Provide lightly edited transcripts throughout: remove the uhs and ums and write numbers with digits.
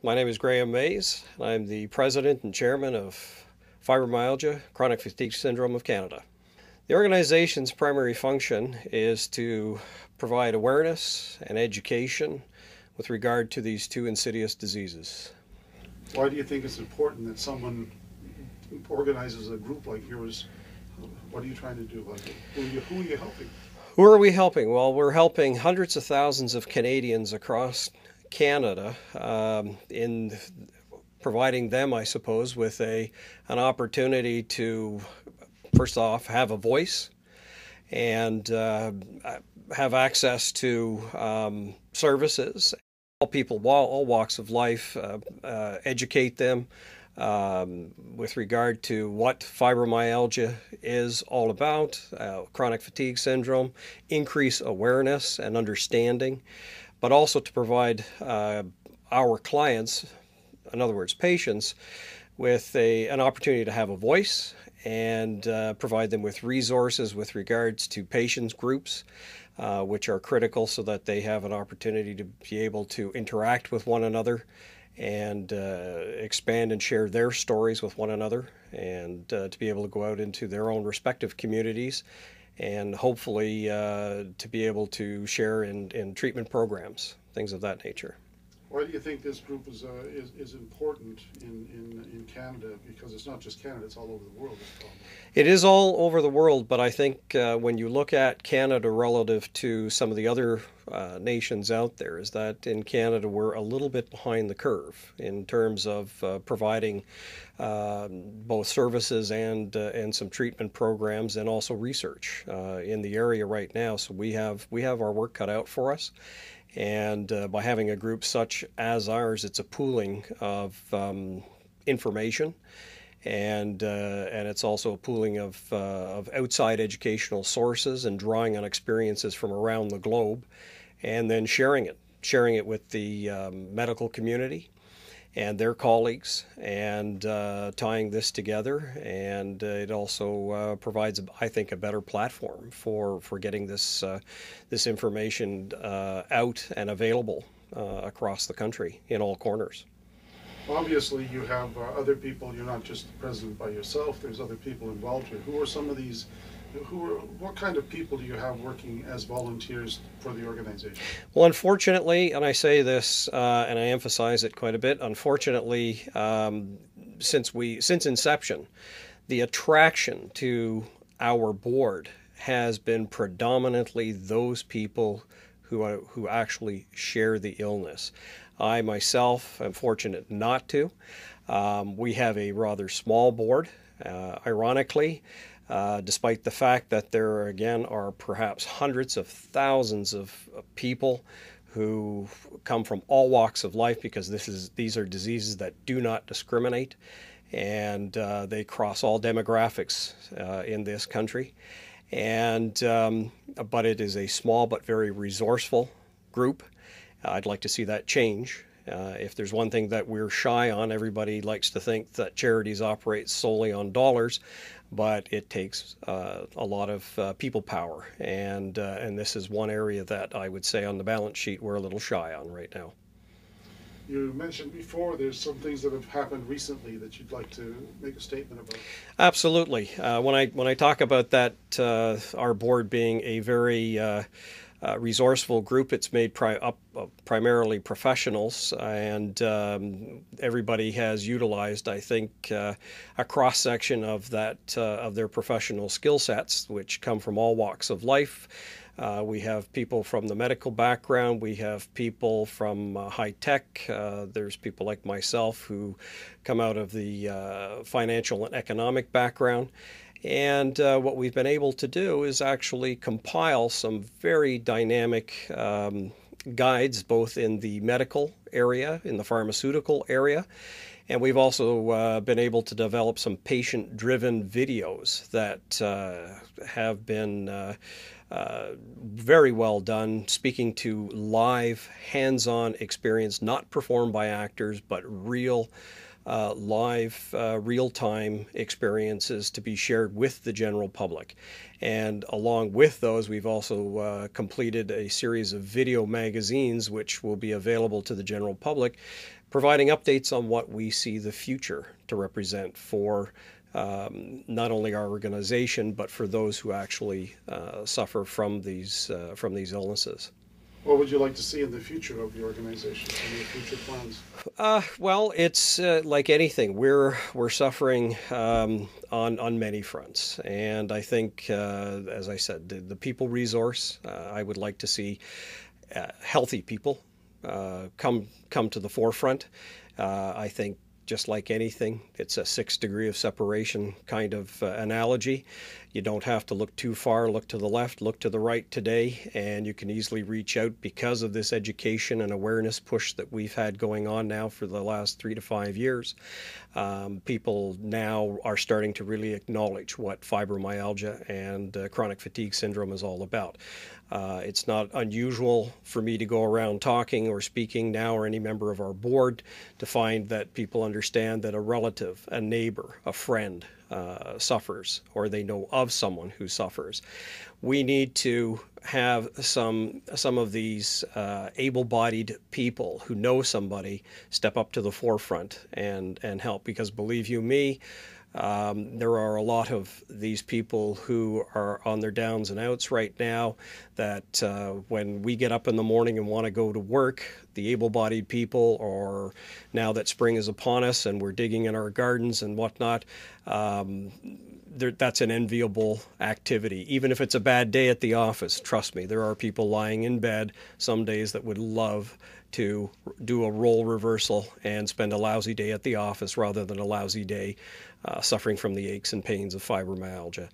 My name is Graham Mays. I'm the president and chairman of Fibromyalgia Chronic Fatigue Syndrome of Canada. The organization's primary function is to provide awareness and education with regard to these two insidious diseases. Why do you think it's important that someone organizes a group like yours? What are you trying to do? Who are you helping? Who are we helping? Well, we're helping hundreds of thousands of Canadians across Canada in providing them, I suppose, with an opportunity to, first off, have a voice and have access to services. All people, all walks of life, educate them with regard to what fibromyalgia is all about, chronic fatigue syndrome, increase awareness and understanding, but also to provide our clients, in other words, patients, with an opportunity to have a voice and provide them with resources with regards to patients groups, which are critical so that they have an opportunity to be able to interact with one another and expand and share their stories with one another, and to be able to go out into their own respective communities and hopefully to be able to share in treatment programs, things of that nature. Why do you think this group is important in Canada? Because it's not just Canada, it's all over the world. It is all over the world, but I think when you look at Canada relative to some of the other nations out there, is that in Canada we're a little bit behind the curve in terms of providing both services and some treatment programs and also research in the area right now. So we have our work cut out for us. And by having a group such as ours, it's a pooling of information, and it's also a pooling of outside educational sources and drawing on experiences from around the globe, and then sharing it with the medical community and their colleagues, and tying this together. And it also provides, I think, a better platform for getting this information out and available across the country in all corners. Obviously, you have other people. You're not just the president by yourself. There's other people involved here. Who are some of these? What kind of people do you have working as volunteers for the organization? Well, unfortunately, and I say this and I emphasize it quite a bit, unfortunately, since inception, the attraction to our board has been predominantly those people who actually share the illness. I myself am fortunate not to. We have a rather small board, ironically. Despite the fact that there, again, are perhaps hundreds of thousands of people who come from all walks of life, because these are diseases that do not discriminate, and they cross all demographics in this country. And but it is a small but very resourceful group. I'd like to see that change. If there's one thing that we're shy on, everybody likes to think that charities operate solely on dollars, but it takes a lot of people power, and this is one area that I would say on the balance sheet we're a little shy on right now. You mentioned before there's some things that have happened recently that you'd like to make a statement about. Absolutely. When I talk about that, our board being a very resourceful group, it's made up of primarily professionals, and everybody has utilized, I think, a cross-section of that of their professional skill sets, which come from all walks of life. We have people from the medical background, we have people from high tech, there's people like myself who come out of the financial and economic background. And what we've been able to do is actually compile some very dynamic guides, both in the medical area, in the pharmaceutical area, and we've also been able to develop some patient-driven videos that have been very well done, speaking to live, hands-on experience, not performed by actors, but real live, real-time experiences to be shared with the general public. And along with those, we've also completed a series of video magazines which will be available to the general public, providing updates on what we see the future to represent for not only our organization, but for those who actually suffer from these illnesses. What would you like to see in the future of the organization? Any future plans? Well, it's like anything. We're suffering on many fronts, and I think, as I said, the people resource. I would like to see healthy people come to the forefront. I think, just like anything, it's a 6 degree of separation kind of analogy. You don't have to look too far, look to the left, look to the right today, and you can easily reach out because of this education and awareness push that we've had going on now for the last 3 to 5 years. People now are starting to really acknowledge what fibromyalgia and chronic fatigue syndrome is all about. It's not unusual for me to go around talking or speaking now, or any member of our board, to find that people understand that a relative, a neighbor, a friend suffers, or they know of someone who suffers. We need to have some of these able-bodied people who know somebody step up to the forefront and help, because believe you me, there are a lot of these people who are on their downs and outs right now that when we get up in the morning and want to go to work, the able-bodied people, or now that spring is upon us and we're digging in our gardens and whatnot, that's an enviable activity. Even if it's a bad day at the office, trust me, there are people lying in bed some days that would love to do a role reversal and spend a lousy day at the office rather than a lousy day suffering from the aches and pains of fibromyalgia.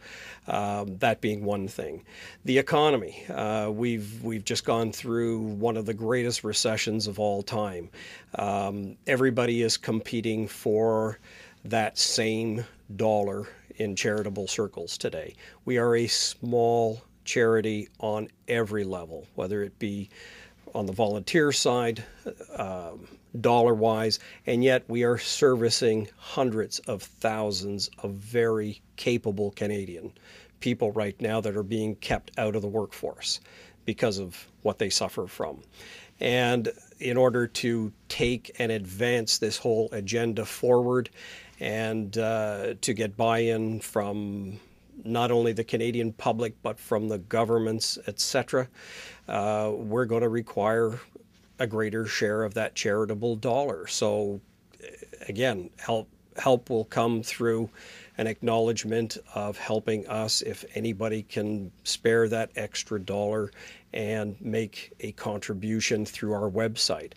That being one thing. The economy. We've just gone through one of the greatest recessions of all time. Everybody is competing for that same dollar in charitable circles today. We are a small charity on every level, whether it be on the volunteer side, dollar-wise, and yet we are servicing hundreds of thousands of very capable Canadian people right now that are being kept out of the workforce because of what they suffer from. And in order to take and advance this whole agenda forward and to get buy-in from not only the Canadian public, but from the governments, etc., we're going to require a greater share of that charitable dollar. So again, help will come through an acknowledgement of helping us if anybody can spare that extra dollar and make a contribution through our website.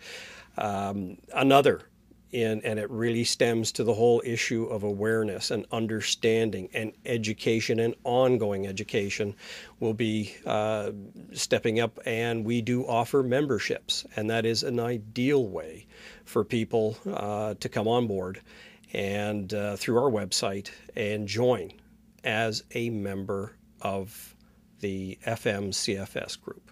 And it really stems to the whole issue of awareness and understanding and education, and ongoing education will be stepping up, and we do offer memberships, and that is an ideal way for people to come on board and through our website and join as a member of the FMCFS group.